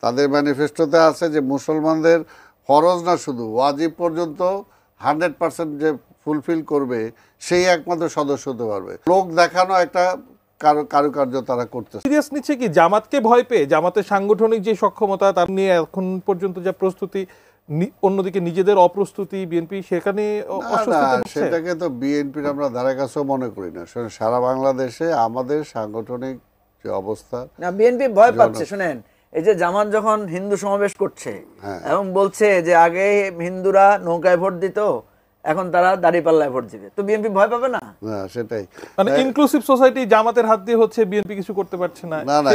তাদের ম্যানিফেস্টোতে আছে যে মুসলমানদের ফরজ না শুধু ওয়াজিব পর্যন্ত 100% যে ফুলফিল করবে সেই একমাত্র সদস্য হতে পারবে। লোক দেখানো একটা কারুকার্য তারা করতেছে। সিরিয়াস নিচ্ছে কি জামাতকে ভয় পেয়ে, জামাতের সাংগঠনিক যে সক্ষমতা তার নিয়ে এখন পর্যন্ত যা প্রস্তুতি, অন্যদিকে নিজেদের অপ্রস্তুতি বিএনপি সেখানে সেটাকে তো বিএনপির আমরা ধারে কাছেও মনে করি না। সারা বাংলাদেশে আমাদের সাংগঠনিক যে অবস্থা, না বিএনপি ভয় পাচ্ছে। শুনেন, এই যে জামাত যখন হিন্দু সমাবেশ করছে এবং বলছে যে আগে হিন্দুরা নৌকায় ভোট দিত, এখন তারা দাঁড়িপাল্লায় ভোট দিবে, তো বিএনপি ভয় পাবে না? না, সেটাই মানে ইনক্লুসিভ সোসাইটি জামাতের হাত দিয়ে হচ্ছে, বিএনপি কিছু করতে পারছে না। না না,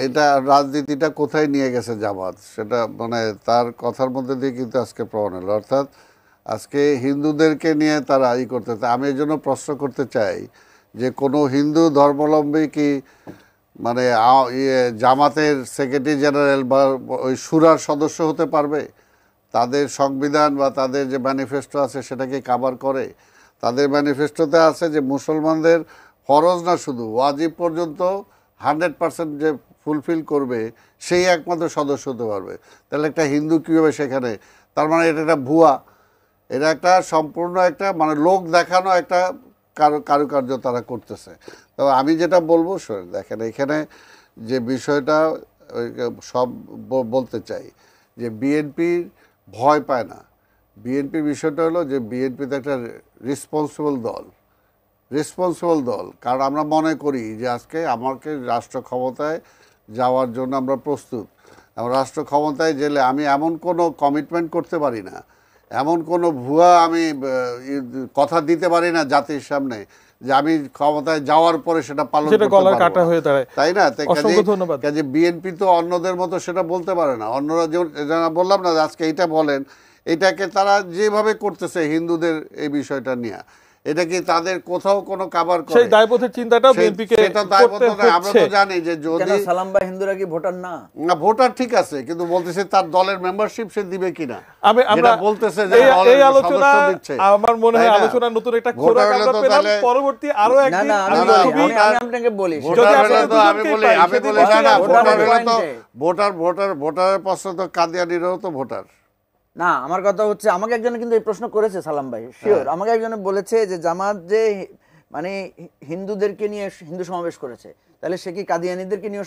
এটা রাজনীতিটা কোথায় নিয়ে গেছে জামাত, সেটা মানে তার কথার মধ্যে দিয়ে কিন্তু আজকে প্রমাণ হলো। অর্থাৎ আজকে হিন্দুদেরকে নিয়ে তারা করতে। আমি এই জন্য প্রশ্ন করতে চাই যে কোনো হিন্দু ধর্মাবলম্বী কি মানে জামাতের সেক্রেটারি জেনারেল বা ওই শুরার সদস্য হতে পারবে? তাদের সংবিধান বা তাদের যে ম্যানিফেস্টো আছে সেটাকে কাভার করে? তাদের ম্যানিফেস্টোতে আছে যে মুসলমানদের ফরজ না শুধু ওয়াজিব পর্যন্ত 100% যে ফুলফিল করবে সেই একমাত্র সদস্য হতে পারবে। তাহলে একটা হিন্দু কীভাবে সেখানে? তার মানে এটা একটা ভুয়া, এটা একটা সম্পূর্ণ একটা মানে লোক দেখানো একটা কারুকার্য তারা করতেছে। তবে আমি যেটা বলবো, দেখেন এখানে যে বিষয়টা সব বলতে চাই যে বিএনপির ভয় পায় না। বিএনপির বিষয়টা হলো যে বিএনপি তো একটা রেসপন্সিবল দল, কারণ আমরা মনে করি যে আজকে আমাকে রাষ্ট্র ক্ষমতায় যাওয়ার জন্য আমরা প্রস্তুত। আমরা রাষ্ট্র ক্ষমতায় গেলে আমি এমন কোনো কমিটমেন্ট করতে পারি না, এমন কোনো ভুয়া আমি কথা দিতে পারি না জাতির সামনে যে আমি ক্ষমতায় যাওয়ার পরে সেটা পালন করতে পারবো, তাই না? কাজে বিএনপি তো অন্যদের মতো সেটা বলতে পারে না। অন্যরা যেমন বললাম না আজকে এইটা বলেন, এটাকে তারা যেভাবে করতেছে হিন্দুদের এই বিষয়টা নিয়ে, এটা কি তাদের কোথাও কোনো কাভার করে? সেই দায়বোধের চিন্তাটাও বিএনপিকে করতে হচ্ছে। আমরা তো জানি যে যদি সালাম ভাই হিন্দুরা কি ভোটার না? না, ভোটার ঠিক আছে, কিন্তু বলতেছে তার দলের মেম্বারশিপ সে দিবে কিনা। আমরা বলতেছে যে এই আলোচনা আমার মনে হয় আলোচনা নতুন একটা খোরাক আমরা পেলাম। পরবর্তী আরো একদিন আমি আপনাকে বলি, আমি বলি না, ভোটারের প্রশ্ন তো কাদিয়ানিরও তো ভোটার না। আমার কথা হচ্ছে, আমাকে একজনে কিন্তু এই প্রশ্ন করেছে সালাম ভাই, শিওর। আমাকে একজনে বলেছে যে জামাত যে মানে হিন্দুদেরকে নিয়ে হিন্দু সমাবেশ করেছে, তাহলে সে কি কাদিয়ানীদেরকে নিয়ে